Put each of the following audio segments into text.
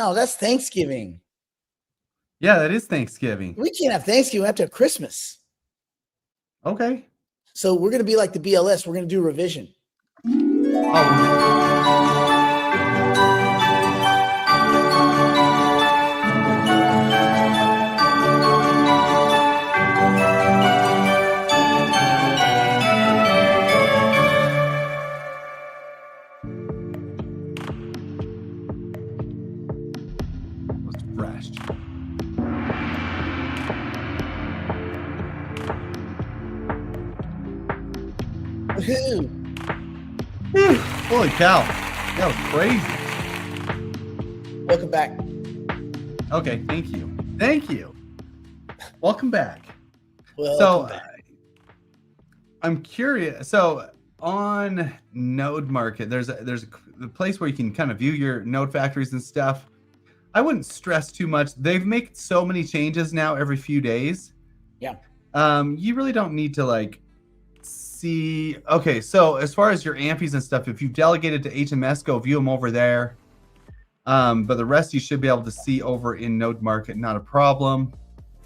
No, that's Thanksgiving. Yeah, that is Thanksgiving. We can't have Thanksgiving. We have to have Christmas. Okay. So we're going to be like the BLS. We're going to do revision. Was fresh. Woohoo! Holy cow. That was crazy. Welcome back. Okay, thank you. Thank you. Welcome back. Welcome back. I'm curious. So on Node Market, there's a place where you can kind of view your node factories and stuff. I wouldn't stress too much. They've made so many changes now every few days. Yeah. You really don't need to like see. Okay, so as far as your amps and stuff, if you've delegated to HMS, go view them over there. But the rest you should be able to see over in Node Market, not a problem.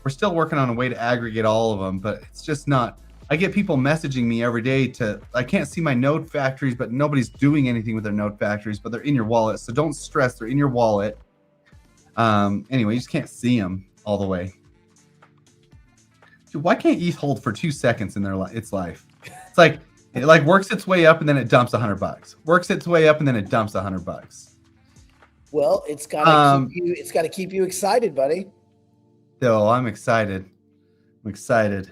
We're still working on a way to aggregate all of them, but it's just not. I get people messaging me every day I can't see my node factories, but nobody's doing anything with their node factories, but they're in your wallet. So don't stress, they're in your wallet. Anyway, you just can't see them all the way. Dude, why can't ETH hold for 2 seconds in its life? It's like it like works its way up and then it dumps $100. Works its way up and then it dumps $100. Well, it's got to keep you excited, buddy. Oh, I'm excited. I'm excited.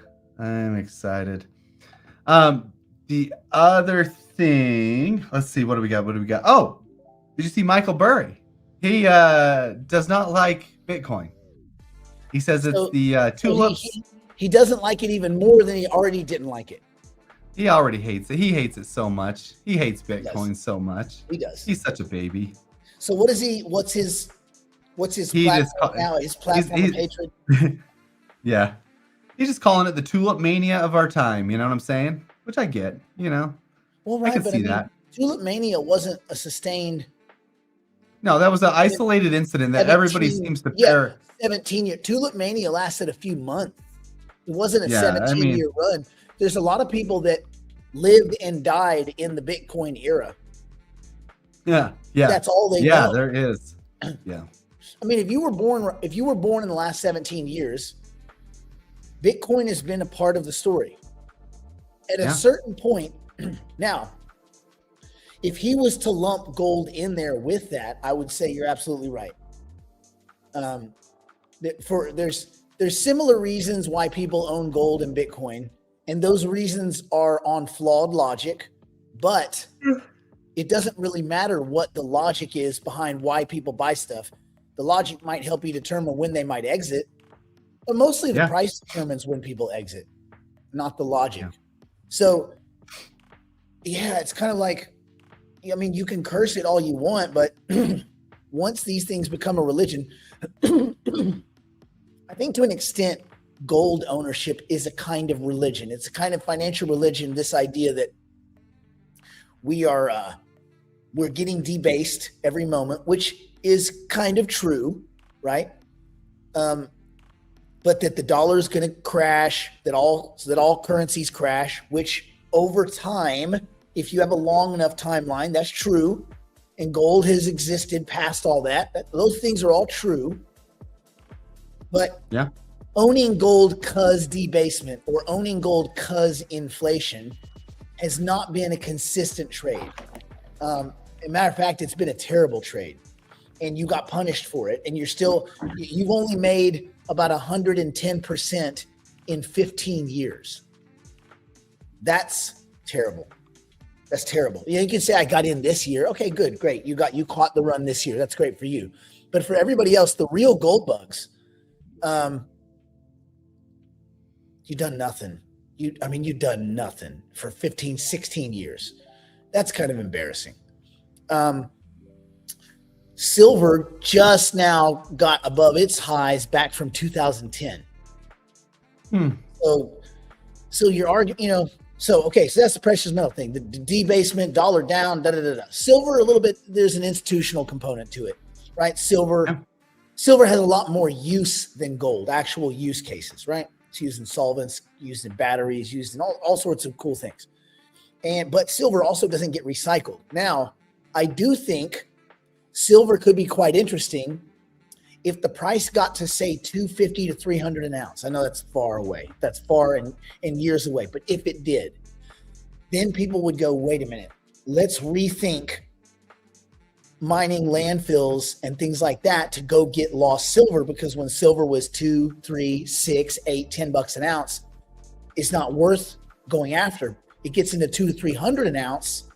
The other thing, let's see, what do we got? Oh, did you see Michael Burry? He does not like Bitcoin. He says it's the tulips. He doesn't like it even more than he already didn't like it. He already hates it. He hates it so much. He hates Bitcoin so much. He does. He's such a baby. So what's his platform now? His platform of hatred? Yeah. He's just calling it the tulip mania of our time. You know what I'm saying? Which I get, you know. Well, right, I can see that. Tulip mania wasn't a sustained. No, that was an isolated incident that everybody seems to pair. 17 year Tulip mania lasted a few months. It wasn't a 17-year run. There's a lot of people that lived and died in the Bitcoin era. Yeah. That's all they know. Yeah, there is. Yeah. I mean, if you were born in the last 17 years, Bitcoin has been a part of the story. At a certain point, now, if he was to lump gold in there with that, I would say you're absolutely right. There's similar reasons why people own gold and Bitcoin, and those reasons are on flawed logic, but it doesn't really matter what the logic is behind why people buy stuff. The logic might help you determine when they might exit, but mostly the price determines when people exit, not the logic. Yeah. So, it's kind of like, I mean, you can curse it all you want, but once these things become a religion, I think to an extent, gold ownership is a kind of religion. It's a kind of financial religion. This idea that we're getting debased every moment, which is kind of true, right? But that the dollar is going to crash, that all currencies crash, which over time, if you have a long enough timeline, that's true. And gold has existed past all that. Those things are all true. But owning gold cause debasement or owning gold cause inflation has not been a consistent trade. As a matter of fact, it's been a terrible trade. And you got punished for it. And you've only made about 110% in 15 years. That's terrible. That's terrible. You can say I got in this year. Okay, good, great. You caught the run this year. That's great for you. But for everybody else, the real gold bugs, you've done nothing. You've done nothing for 15, 16 years. That's kind of embarrassing. Silver just now got above its highs back from 2010. So you're arguing, so that's the precious metal thing, the debasement, dollar down, Silver, a little bit, there's an institutional component to it. right? Silver has a lot more use than gold, actual use cases, right? It's used in solvents, used in batteries, used in all sorts of cool things. But silver also doesn't get recycled. Now, I do think silver could be quite interesting if the price got to say 250 to 300 an ounce. I know that's far away. That's far and years away. But if it did, then people would go, wait a minute, let's rethink mining landfills and things like that to go get lost silver, because when silver was $2, $3, $6, $8, $10 an ounce, it's not worth going after. It gets into 200 to 300 an ounce.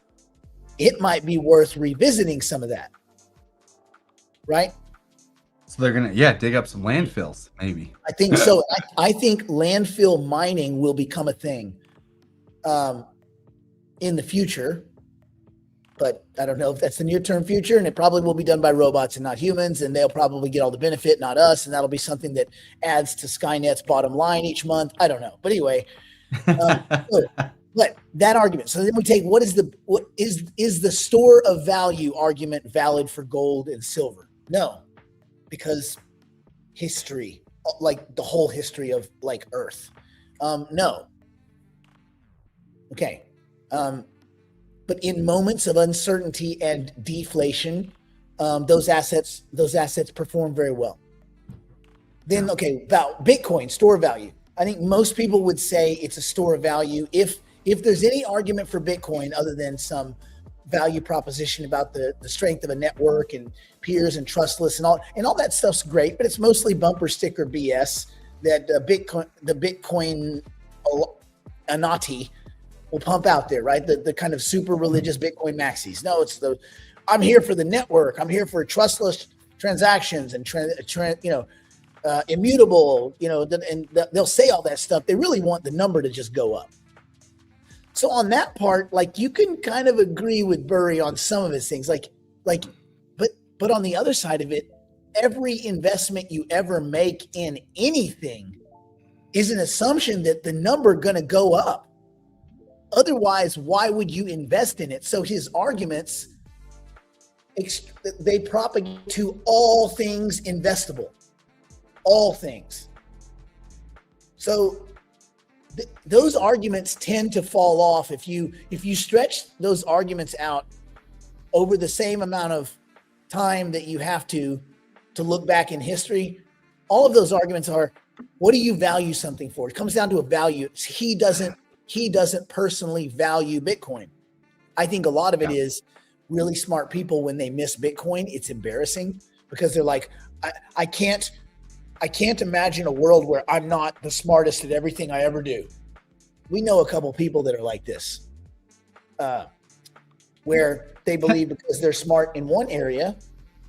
It might be worth revisiting some of that, right? So they're gonna dig up some landfills, maybe. I think so. I think landfill mining will become a thing in the future. But I don't know if that's the near-term future, and it probably will be done by robots and not humans, and they'll probably get all the benefit, not us, and that'll be something that adds to Skynet's bottom line each month. I don't know, but anyway, but that argument. So then we take what is the store of value argument valid for gold and silver? No, because history, like the whole history of like Earth, no. Okay. But in moments of uncertainty and deflation, those assets perform very well. Then, okay, about Bitcoin, store of value. I think most people would say it's a store of value. If there's any argument for Bitcoin other than some value proposition about the strength of a network and peers and trustless and all that stuff's great, but it's mostly bumper sticker BS that the Bitcoin Anati will pump out there, right? The kind of super religious Bitcoin maxis. No, it's I'm here for the network. I'm here for trustless transactions and immutable, and they'll say all that stuff. They really want the number to just go up. So on that part, like, you can kind of agree with Burry on some of his things, but on the other side of it, every investment you ever make in anything is an assumption that the number going to go up. Otherwise, why would you invest in it? So his arguments, they propagate to all things investable, all things. So those arguments tend to fall off if you stretch those arguments out over the same amount of time that you have to look back in history. All of those arguments are, what do you value something for? It comes down to a value. He doesn't personally value Bitcoin. I think a lot of it is really smart people, when they miss Bitcoin, it's embarrassing because they're like, I can't imagine a world where I'm not the smartest at everything I ever do. We know a couple people that are like this, where they believe because they're smart in one area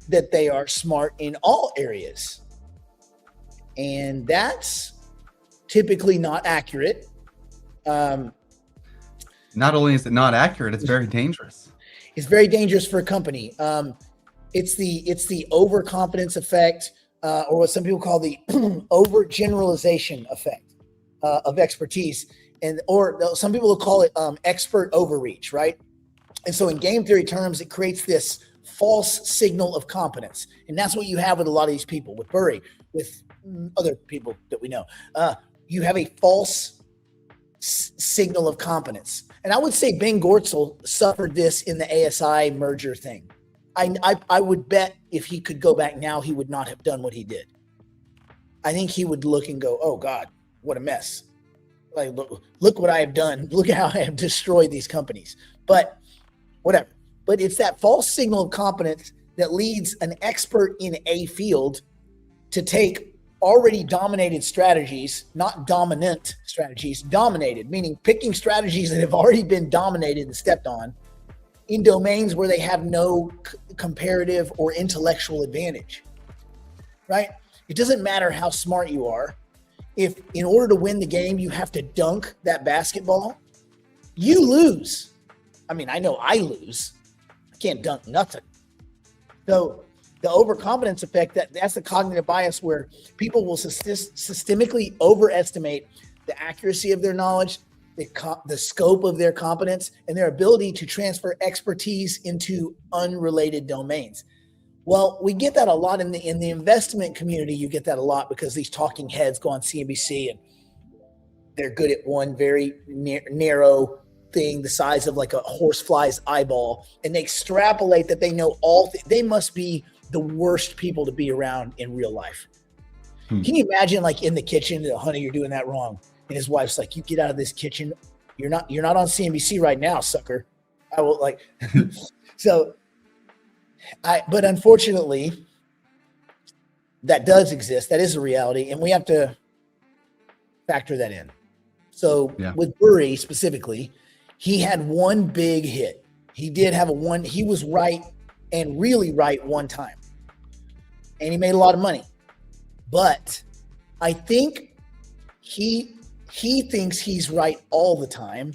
that they are smart in all areas. And that's typically not accurate. Not only is it not accurate, it's very dangerous. It's very dangerous for a company. It's the overconfidence effect, or what some people call the overgeneralization effect of expertise, or some people will call it expert overreach, right? And so in game theory terms, it creates this false signal of competence, and that's what you have with a lot of these people, with Burry, with other people that we know. You have a false signal of competence. And I would say Ben Gortzel suffered this in the ASI merger thing. I would bet if he could go back now, he would not have done what he did. I think he would look and go, oh God, what a mess. Like, look what I have done. Look how I have destroyed these companies. But whatever. But it's that false signal of competence that leads an expert in a field to take already dominated strategies, not dominant strategies, dominated, meaning picking strategies that have already been dominated and stepped on in domains where they have no comparative or intellectual advantage, right? It doesn't matter how smart you are. If in order to win the game, you have to dunk that basketball, you lose. I mean, I know I lose. I can't dunk nothing. So the overconfidence effect, that's the cognitive bias where people will systemically overestimate the accuracy of their knowledge, the scope of their competence, and their ability to transfer expertise into unrelated domains. Well, we get that a lot in the investment community. You get that a lot because these talking heads go on CNBC and they're good at one very narrow thing, the size of like a horsefly's eyeball, and they extrapolate that they know all. They must be the worst people to be around in real life. Can you imagine, like in the kitchen, honey, you're doing that wrong, and his wife's like, "You get out of this kitchen. You're not on CNBC right now, sucker." I will like. So, but unfortunately, that does exist. That is a reality, and we have to factor that in. So with Burry specifically, he had one big hit. He did have he was right and really right one time. And he made a lot of money. But I think he thinks he's right all the time,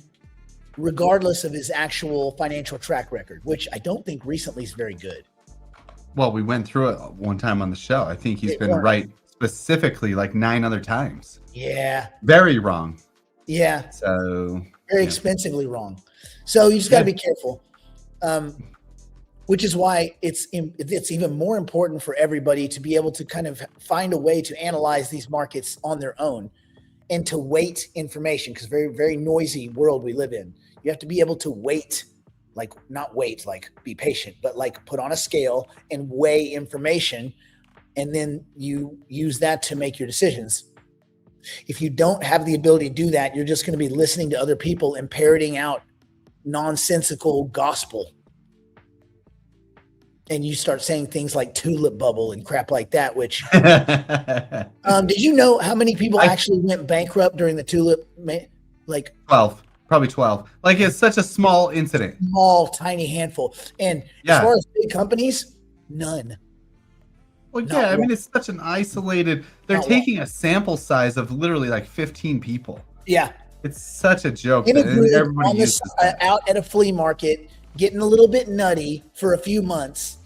regardless of his actual financial track record, which I don't think recently is very good. Well, we went through it one time on the show. I think he's been right specifically like 9 other times. Yeah. Very wrong. Yeah. So very expensively wrong. So you just got to be careful. Which is why it's even more important for everybody to be able to kind of find a way to analyze these markets on their own and to weight information, because very, very noisy world we live in. You have to be able to weight, like not wait, like be patient, but like put on a scale and weigh information, and then you use that to make your decisions. If you don't have the ability to do that, you're just going to be listening to other people and parroting out nonsensical gospel. And you start saying things like tulip bubble and crap like that, which did you know how many people actually went bankrupt during the tulip? Like 12, probably 12. Like it's such a small incident. Small, tiny handful. And as far as big companies, none. Well, yeah, I mean, it's such an isolated, they're taking a sample size of literally like 15 people. Yeah. It's such a joke. Everybody out at a flea market, getting a little bit nutty for a few months.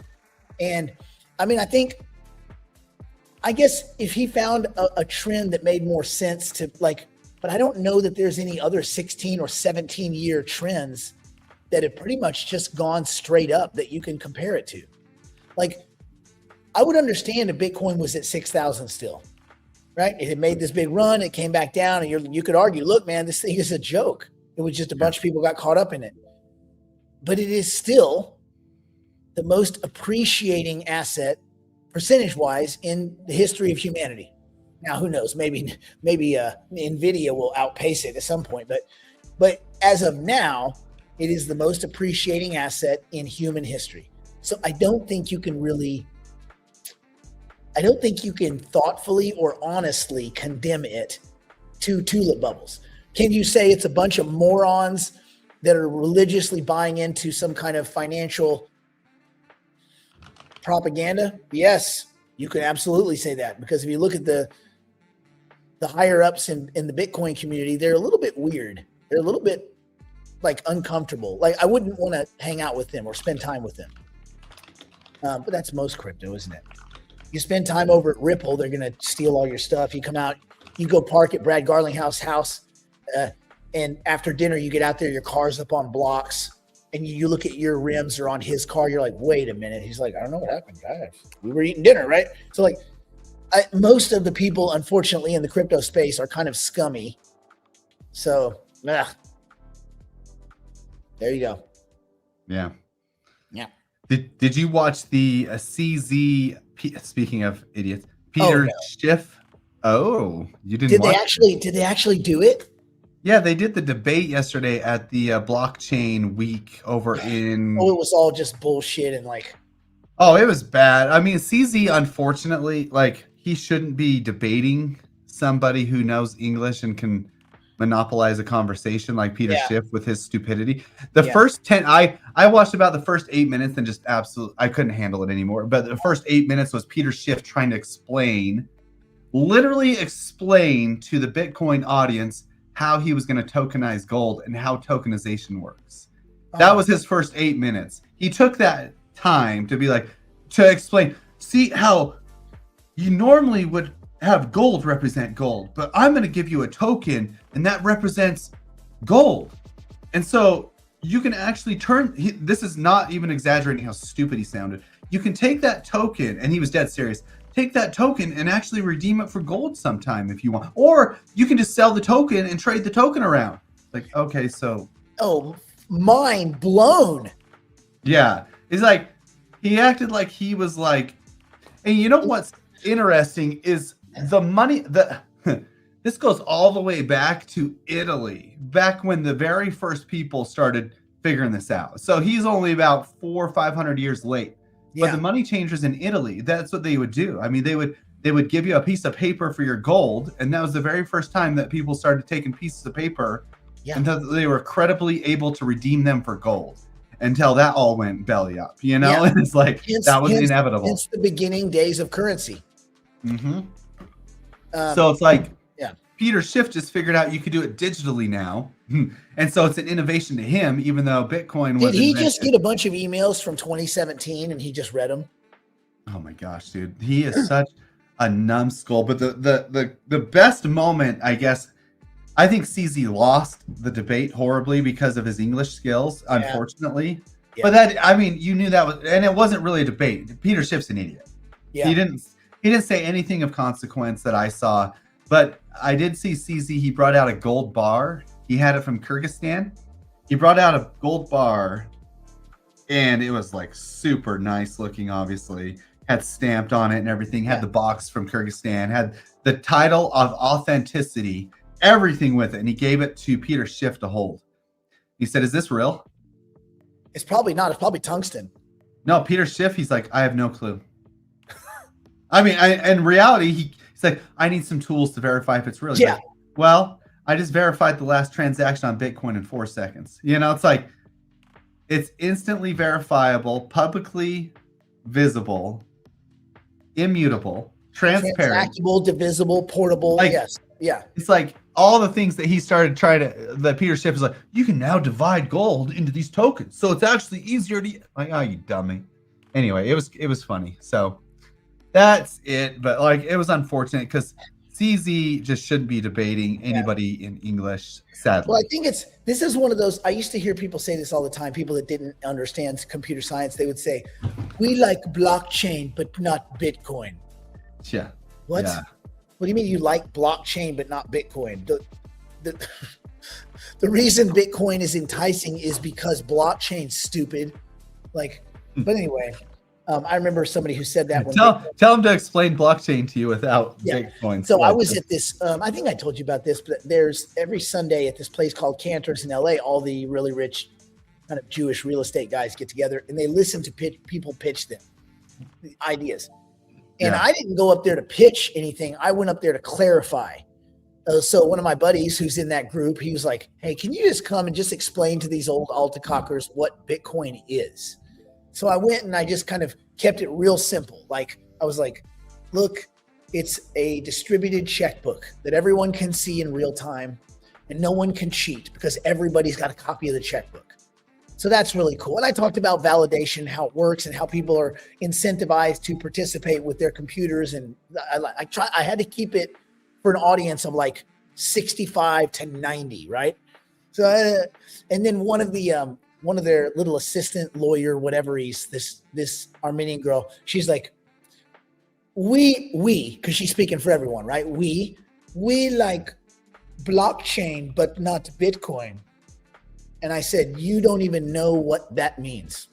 And I mean, I guess if he found a trend that made more sense to like, but I don't know that there's any other 16 or 17 year trends that have pretty much just gone straight up that you can compare it to. Like, I would understand if Bitcoin was at 6,000 still, right? It had made this big run, it came back down, and you could argue, look, man, this thing is a joke. It was just a bunch of people got caught up in it. But it is still the most appreciating asset, percentage-wise, in the history of humanity. Now, who knows? Maybe NVIDIA will outpace it at some point. But as of now, it is the most appreciating asset in human history. So I don't think you can thoughtfully or honestly condemn it to tulip bubbles. Can you say it's a bunch of morons that are religiously buying into some kind of financial propaganda? Yes, you could absolutely say that, because if you look at the higher ups in the Bitcoin community, they're a little bit weird. They're a little bit like uncomfortable. Like I wouldn't want to hang out with them or spend time with them. But that's most crypto, isn't it? You spend time over at Ripple, they're going to steal all your stuff. You come out, you go park at Brad Garlinghouse's house, and after dinner, you get out there, your car's up on blocks, and you look at your rims are on his car. You're like, wait a minute. He's like, I don't know what happened, guys. We were eating dinner, right? So like, most of the people, unfortunately, in the crypto space are kind of scummy. So, there you go. Yeah. Yeah. Did you watch the CZ? Speaking of idiots, Peter Schiff. Oh, you didn't. Did they actually do it? Yeah, they did the debate yesterday at the blockchain week over in. Oh, it was all just bullshit and like. Oh, it was bad. I mean, CZ, unfortunately, like he shouldn't be debating somebody who knows English and can monopolize a conversation like Peter Schiff with his stupidity. The first 10, I watched about the first 8 minutes and just absolutely, I couldn't handle it anymore. But the first 8 minutes was Peter Schiff trying to literally explain to the Bitcoin audience how he was going to tokenize gold and how tokenization works. That was his first 8 minutes. He took that time to explain, see how you normally would have gold represent gold, but I'm going to give you a token and that represents gold. And so you can actually this is not even exaggerating how stupid he sounded. you can take that token, and he was dead serious. Take that token and actually redeem it for gold sometime if you want, or you can just sell the token and trade the token around. Like, okay, so Oh, mind blown. yeah, it's like he acted like he was like, and you know what's interesting is the money that this goes all the way back to Italy, back when the very first people started figuring this out. So he's only about 400 or 500 years late. But Yeah. the money changers in Italy, that's what they would do. I mean, they would give you a piece of paper for your gold, and that was the very first time that people started taking pieces of paper Yeah. until they were credibly able to redeem them for gold. Until that all went belly up, you know? Yeah. And it's like that was inevitable. It's the beginning days of currency. Mm-hmm. Um, So it's like, yeah. Peter Schiff just figured out you could do it digitally now, and so it's an innovation to him, even though Bitcoin was. Did he just get a bunch of emails from 2017 and he just read them? Oh my gosh, dude, he is such a numbskull. But the best moment, I guess, I think CZ lost the debate horribly because of his English skills, unfortunately. Yeah. But that, I mean, you knew that was, and it wasn't really a debate. Peter Schiff's an idiot. Yeah. He didn't say anything of consequence that I saw. But I did see CZ. He brought out a gold bar. He had it from Kyrgyzstan. He brought out a gold bar, and it was like super nice looking. Obviously, had stamped on it and everything. Had the box from Kyrgyzstan. Had the title of authenticity. Everything with it, and he gave it to Peter Schiff to hold. He said, "Is this real?" It's probably not. It's probably tungsten. No, Peter Schiff. He's like, "I have no clue." I mean, in reality, he's like, "I need some tools to verify if it's real." Yeah. Like, well, I just verified the last transaction on Bitcoin in 4 seconds. You know, it's like it's instantly verifiable, publicly visible, immutable, transparent, Transactable, divisible, portable. Like- yes. Yeah. It's like all the things that he started trying to, that Peter Schiff is like, you can now divide gold into these tokens. So it's actually easier to, like, oh, you dummy. Anyway, it was funny. So that's it. But like, it was unfortunate because CZ just shouldn't be debating anybody in English, sadly. Well, I think this is one of those, I used to hear people say this all the time. People that didn't understand computer science, they would say, we like blockchain, but not Bitcoin. Yeah. What? Yeah. What do you mean you like blockchain but not Bitcoin? The reason Bitcoin is enticing is because blockchain's stupid. Like, but anyway, I remember somebody who said that. When Tell him to explain blockchain to you without Bitcoin. So I was at this, I think I told you about this, but there's every Sunday at this place called Cantor's in LA, all the really rich kind of Jewish real estate guys get together and they listen to people pitch them the ideas. And I didn't go up there to pitch anything. I went up there to clarify. So one of my buddies who's in that group, he was like, hey, can you just come and just explain to these old Altacockers what Bitcoin is? So I went and I just kind of kept it real simple. Like I was like, look, it's a distributed checkbook that everyone can see in real time and no one can cheat because everybody's got a copy of the checkbook. So that's really cool. And I talked about validation, how it works and how people are incentivized to participate with their computers. And I had to keep it for an audience of like 65 to 90, right? So, and then one of their little assistant lawyer, whatever he's, this Armenian girl, she's like, we, cause she's speaking for everyone, right? We like blockchain, but not Bitcoin. And I said, you don't even know what that means.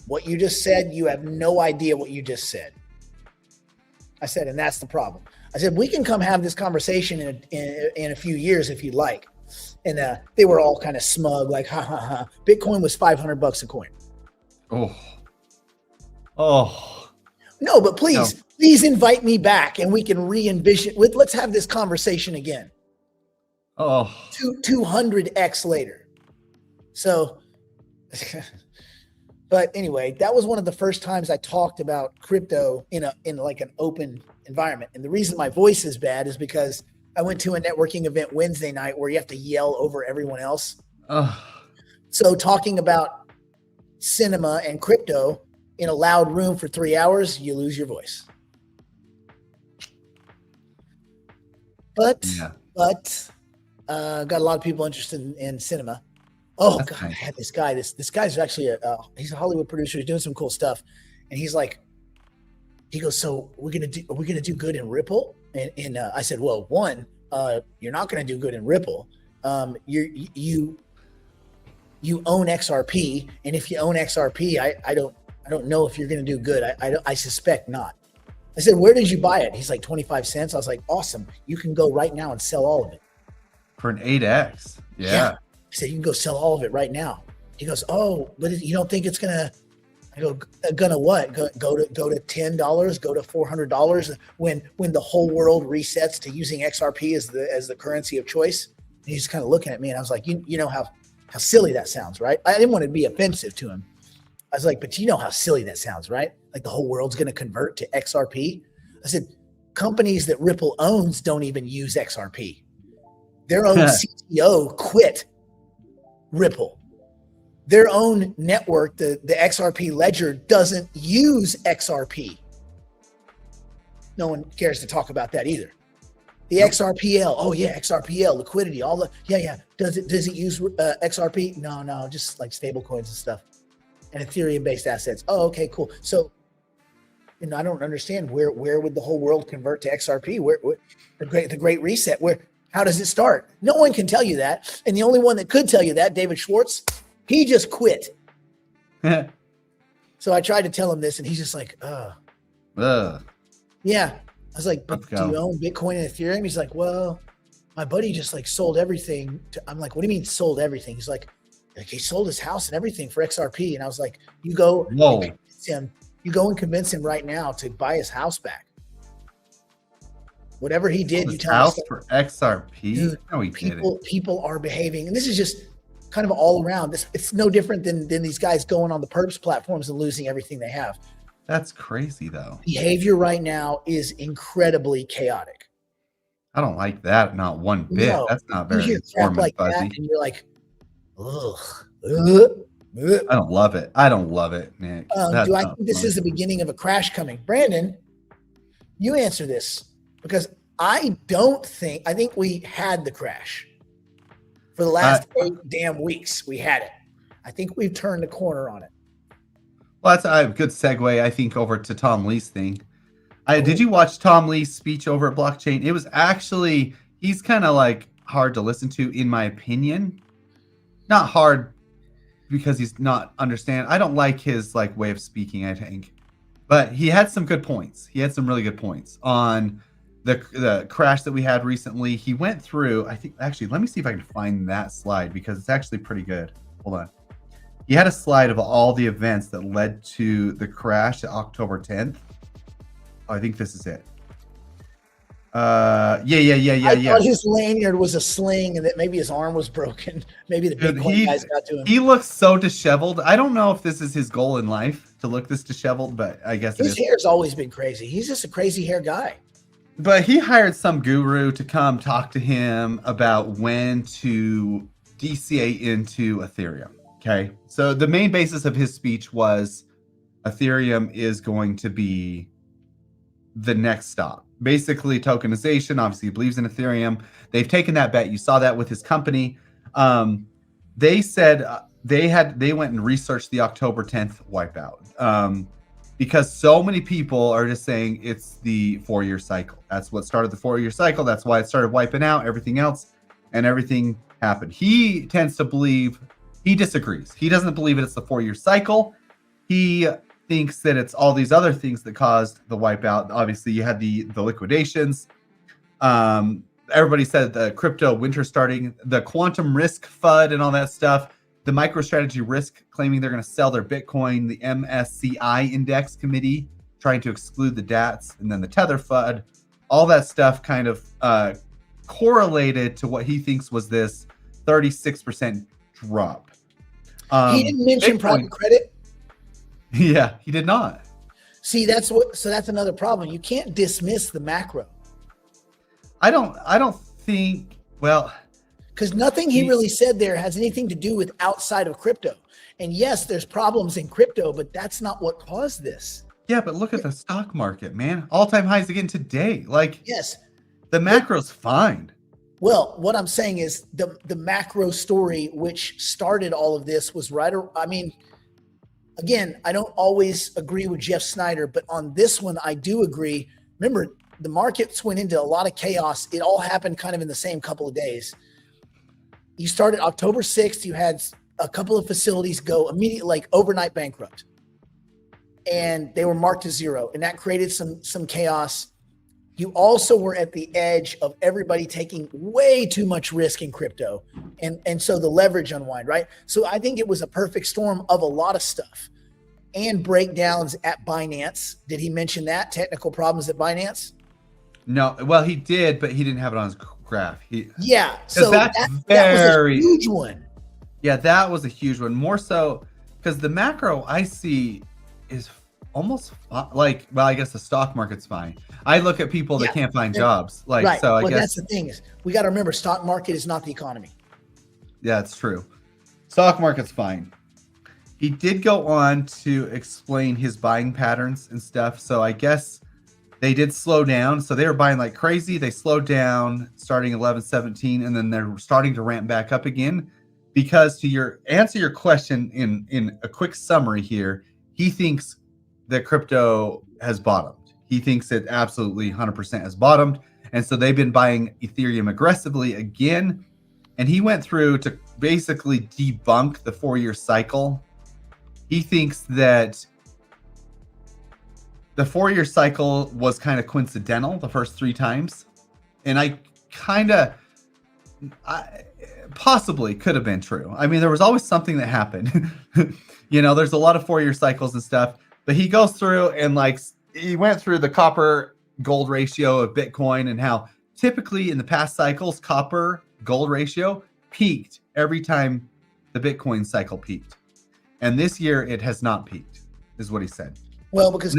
What you just said, you have no idea what you just said. I said, and that's the problem. I said, we can come have this conversation in a few years if you'd like. And they were all kind of smug, like, ha, ha, ha. Bitcoin was $500 a coin. Oh. No, but please invite me back and we can re-envision. Let's have this conversation again. 200x later. So, but anyway, that was one of the first times I talked about crypto in like an open environment. And the reason my voice is bad is because I went to a networking event Wednesday night where you have to yell over everyone else. So talking about cinema and crypto in a loud room for 3 hours, you lose your voice. But got a lot of people interested in cinema. Oh, God, I had this guy. This guy's actually he's a Hollywood producer. He's doing some cool stuff. And he goes, so are we gonna do good in Ripple? And I said, well, one, you're not gonna do good in Ripple. You own XRP, and if you own XRP, I don't know if you're gonna do good. I suspect not. I said, where did you buy it? He's like 25 cents. I was like, awesome. You can go right now and sell all of it. For an 8x. Yeah. I said, you can go sell all of it right now. He goes, oh, but you don't think it's gonna? I go, gonna what? Go to $10, go to $400 when the whole world resets to using XRP as the currency of choice. And he's kind of looking at me, and I was like, you know how silly that sounds, right? I didn't want to be offensive to him. I was like, but you know how silly that sounds, right? Like the whole world's going to convert to XRP. I said, companies that Ripple owns don't even use XRP. Their own CTO quit Ripple. Their own network, the XRP ledger, doesn't use XRP. No one cares to talk about that either. The XRPL, oh yeah, XRPL, liquidity, all the, yeah. Does it use XRP? No, just like stable coins and stuff. And Ethereum-based assets. Oh, okay, cool. So, I don't understand where would the whole world convert to XRP? Where the great reset? How does it start? No one can tell you that. And the only one that could tell you that, David Schwartz, he just quit. So I tried to tell him this, and he's just like, yeah. I was like, but do you own Bitcoin and Ethereum? He's like, well, my buddy just like sold everything. I'm like, what do you mean sold everything? He's like he sold his house and everything for XRP. And I was like, you go and convince him right now to buy his house back. Whatever he did, you tell house for XRP. Dude, no, people are behaving, and this is just kind of all around. It's no different than these guys going on the perps platforms and losing everything they have. That's crazy, though. Behavior right now is incredibly chaotic. I don't like that, not one bit. No, that's not very informative, like that, and you're like, ugh. I don't love it. I don't love it, Nick. Do I think this is the beginning of a crash coming? Brandon, you answer this, because I think we had the crash. For the last 8 damn weeks, we had it. I think we've turned the corner on it. Well, that's a good segue, I think, over to Tom Lee's thing. Did you watch Tom Lee's speech over at Blockchain? It was actually, he's kind of like hard to listen to, in my opinion. Not hard because he's not understand. I don't like his like way of speaking, I think. But he had some good points. He had some really good points on the crash that we had recently. He went through, I think, actually, let me see if I can find that slide, because it's actually pretty good. Hold on. He had a slide of all the events that led to the crash at October 10th. Oh, I think this is it. I thought his lanyard was a sling, and that maybe his arm was broken. Maybe the Bitcoin guys got to him. He looks so disheveled. I don't know if this is his goal in life, to look this disheveled, but I guess his hair's always been crazy. He's just a crazy hair guy. But he hired some guru to come talk to him about when to DCA into Ethereum. Okay, so the main basis of his speech was Ethereum is going to be the next stop. Basically, tokenization. Obviously, he believes in Ethereum. They've taken that bet. You saw that with his company. They said they went and researched the October 10th wipeout because so many people are just saying it's the 4-year cycle. That's what started the 4-year cycle. That's why it started wiping out everything else, and everything happened. He tends to believe. He disagrees. He doesn't believe it's the 4-year cycle. He thinks that it's all these other things that caused the wipeout. Obviously, you had the liquidations. Everybody said the crypto winter starting, the quantum risk FUD and all that stuff. The MicroStrategy risk claiming they're going to sell their Bitcoin. The MSCI index committee trying to exclude the DATs, and then the Tether FUD. All that stuff kind of correlated to what he thinks was this 36% drop. He didn't mention private credit. Yeah, he did not. See, that's another problem. You can't dismiss the macro. I don't think, well, because nothing he really said there has anything to do with outside of crypto. And yes, there's problems in crypto, but that's not what caused this. Yeah, but look at the stock market, man. All-time highs again today. Like, yes, the macro's fine. Well, what I'm saying is the macro story, which started all of this, was right. I mean, again, I don't always agree with Jeff Snyder, but on this one, I do agree. Remember, the markets went into a lot of chaos. It all happened kind of in the same couple of days. You started October 6th, you had a couple of facilities go immediately, like overnight bankrupt. And they were marked to zero. And that created some chaos. You also were at the edge of everybody taking way too much risk in crypto. And so the leverage unwind, right? So I think it was a perfect storm of a lot of stuff. And breakdowns at Binance. Did he mention that? Technical problems at Binance? No, well, he did, but he didn't have it on his graph. Yeah. So that was a huge one. Yeah, that was a huge one. More so because the macro I see is almost like, well, I guess the stock market's fine. I look at people that can't find jobs. Like, right. So I guess that's the thing is we got to remember stock market is not the economy. Yeah, it's true. Stock market's fine. He did go on to explain his buying patterns and stuff. So I guess they did slow down. So they were buying like crazy. They slowed down starting 11-17, and then they're starting to ramp back up again. Because to answer your question in a quick summary here, he thinks that crypto has bottomed. He thinks it absolutely 100% has bottomed. And so they've been buying Ethereum aggressively again. And he went through to basically debunk the 4-year cycle. He thinks that the 4-year cycle was kind of coincidental the first 3 times. And I possibly could have been true. I mean, there was always something that happened. There's a lot of 4-year cycles and stuff. But he goes through and he went through the copper gold ratio of Bitcoin and how typically in the past cycles, copper gold ratio peaked every time the Bitcoin cycle peaked. And this year it has not peaked, is what he said. Well, because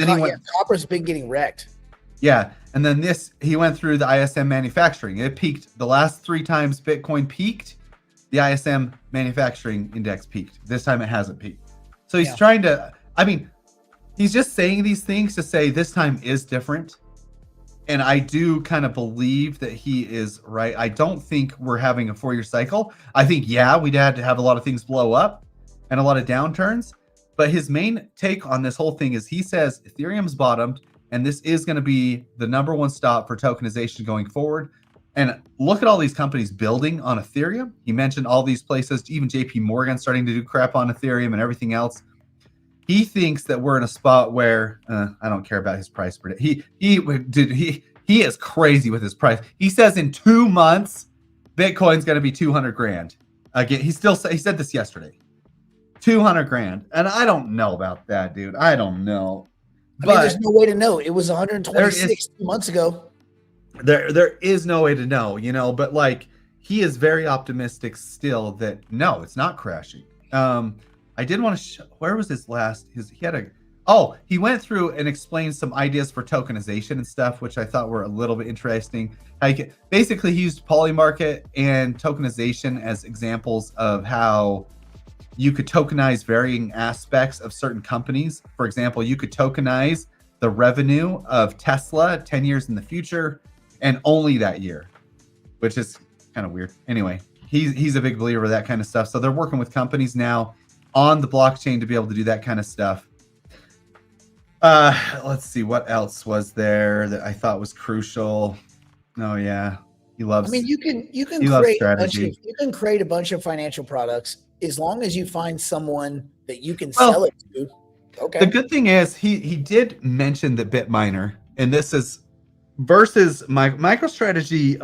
copper's been getting wrecked. Yeah. And then he went through the ISM manufacturing. It peaked the last 3 times Bitcoin peaked. The ISM manufacturing index peaked. This time it hasn't peaked. So he's trying to, he's just saying these things to say this time is different. And I do kind of believe that he is right. I don't think we're having a 4-year cycle. I think, we'd had to have a lot of things blow up and a lot of downturns. But his main take on this whole thing is he says Ethereum's bottomed, and this is going to be the number one stop for tokenization going forward. And look at all these companies building on Ethereum. He mentioned all these places, even JP Morgan starting to do crap on Ethereum and everything else. He thinks that we're in a spot where I don't care about his price prediction. He is crazy with his price. He says in 2 months, Bitcoin's going to be 200 grand. Again, he said this yesterday. 200 grand. And I don't know about that, dude. I don't know. But there's no way to know. It was 126 months ago. There is no way to know, but he is very optimistic still that no, it's not crashing. I did want to where was his last he went through and explained some ideas for tokenization and stuff, which I thought were a little bit interesting. Basically he used Polymarket and tokenization as examples of how you could tokenize varying aspects of certain companies. For example, you could tokenize the revenue of Tesla 10 years in the future and only that year, which is kind of weird. Anyway, he's a big believer of that kind of stuff. So they're working with companies now on the blockchain to be able to do that kind of stuff. Let's see, what else was there that I thought was crucial? Oh yeah, he loves. You can create a bunch of financial products as long as you find someone that you can sell it to. Okay. The good thing is he did mention the BitMiner, and this is versus MicroStrategy.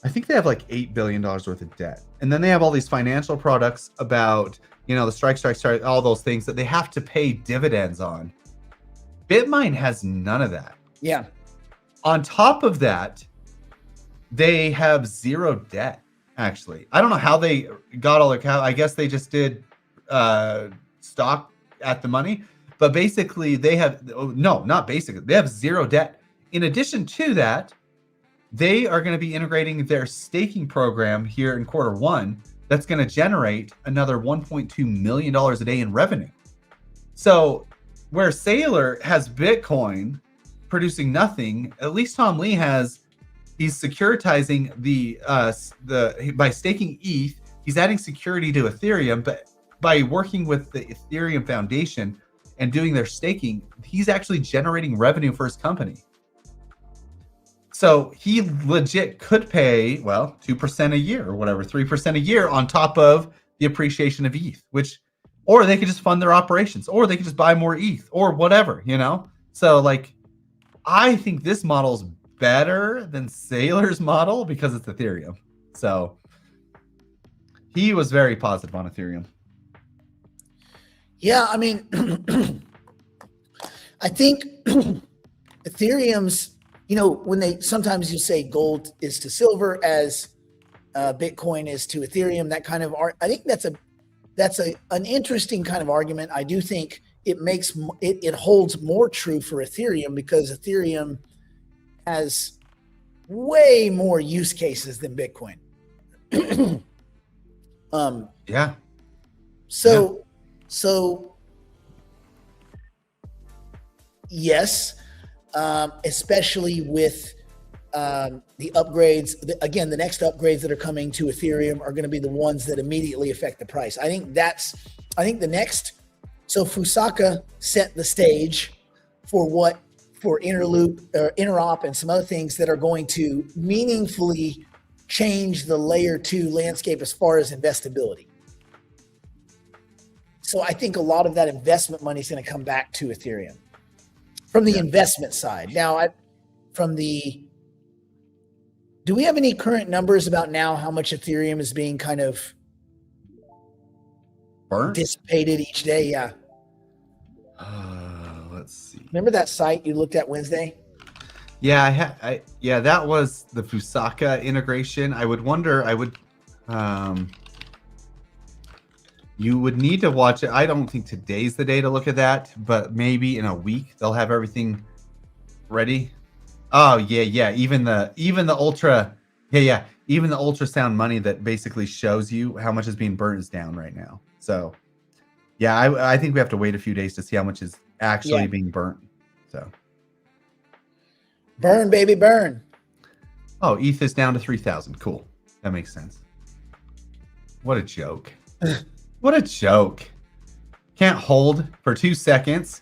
I think they have like $8 billion worth of debt. And then they have all these financial products about, the strike, all those things that they have to pay dividends on. BitMine has none of that. Yeah. On top of that, they have 0 debt, actually. I don't know how they got all their capital. I guess they just did stock at the money. But basically, they have, they have 0 debt. In addition to that, they are going to be integrating their staking program here in Q1 that's going to generate another $1.2 million a day in revenue. So where Saylor has Bitcoin producing nothing, at least Tom Lee he's securitizing by staking ETH, he's adding security to Ethereum, but by working with the Ethereum Foundation and doing their staking, he's actually generating revenue for his company. So he legit could pay, well, 2% a year or whatever, 3% a year on top of the appreciation of ETH, which, or they could just fund their operations, or they could just buy more ETH or whatever, you know? So like, I think this model is better than Saylor's model because it's Ethereum. So he was very positive on Ethereum. Yeah, I mean, I think Ethereum's, you know, when sometimes you say gold is to silver as Bitcoin is to Ethereum, that kind of art. I think that's an interesting kind of argument. I do think it holds more true for Ethereum because Ethereum has way more use cases than Bitcoin. Yeah. So yes, especially with the upgrades. Again, the next upgrades that are coming to Ethereum are going to be the ones that immediately affect the price. I think the next. So Fusaka set the stage for Interloop, Interop, and some other things that are going to meaningfully change the layer 2 landscape as far as investability. So I think a lot of that investment money is going to come back to Ethereum from the investment side. Now, do we have any current numbers about now how much Ethereum is being kind of burnt? Dissipated each day? Yeah. Let's see. Remember that site you looked at Wednesday? Yeah, that was the Fusaka integration. You would need to watch it. I don't think today's the day to look at that, but maybe in a week they'll have everything ready. Oh yeah. Even the ultrasound money that basically shows you how much is being burnt is down right now. So yeah, I think we have to wait a few days to see how much is actually being burnt. So burn, baby, burn. Oh, ETH is down to 3,000. Cool. That makes sense. What a joke. What a joke. Can't hold for 2 seconds.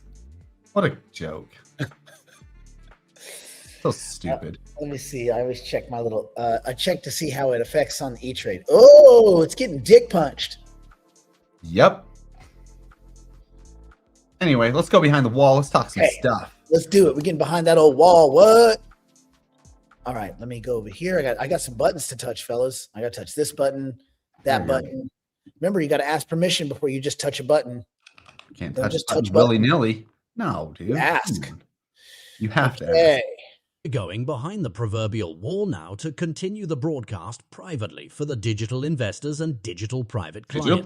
What a joke. So stupid. Let me see. I always check my little, I check to see how it affects on the E-Trade. Oh, it's getting dick punched. Yep. Anyway, let's go behind the wall. Let's talk some stuff. Let's do it. We're getting behind that old wall. What? All right, let me go over here. I got some buttons to touch, fellas. I got to touch this button, that button. Remember, you got to ask permission before you just touch a button. You can't touch willy-nilly. No, dude. Ask. You have to ask. Going behind the proverbial wall now to continue the broadcast privately for the digital investors and digital private clients.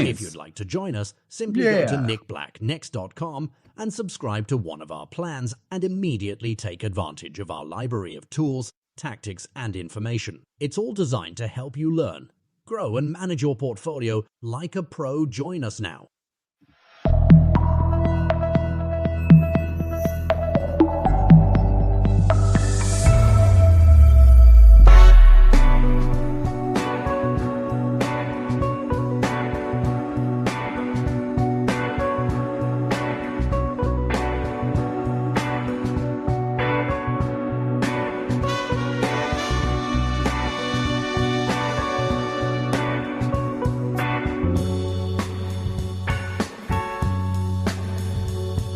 If you'd like to join us, simply go to nickblacknext.com and subscribe to one of our plans and immediately take advantage of our library of tools, tactics, and information. It's all designed to help you learn, grow, and manage your portfolio like a pro. Join us now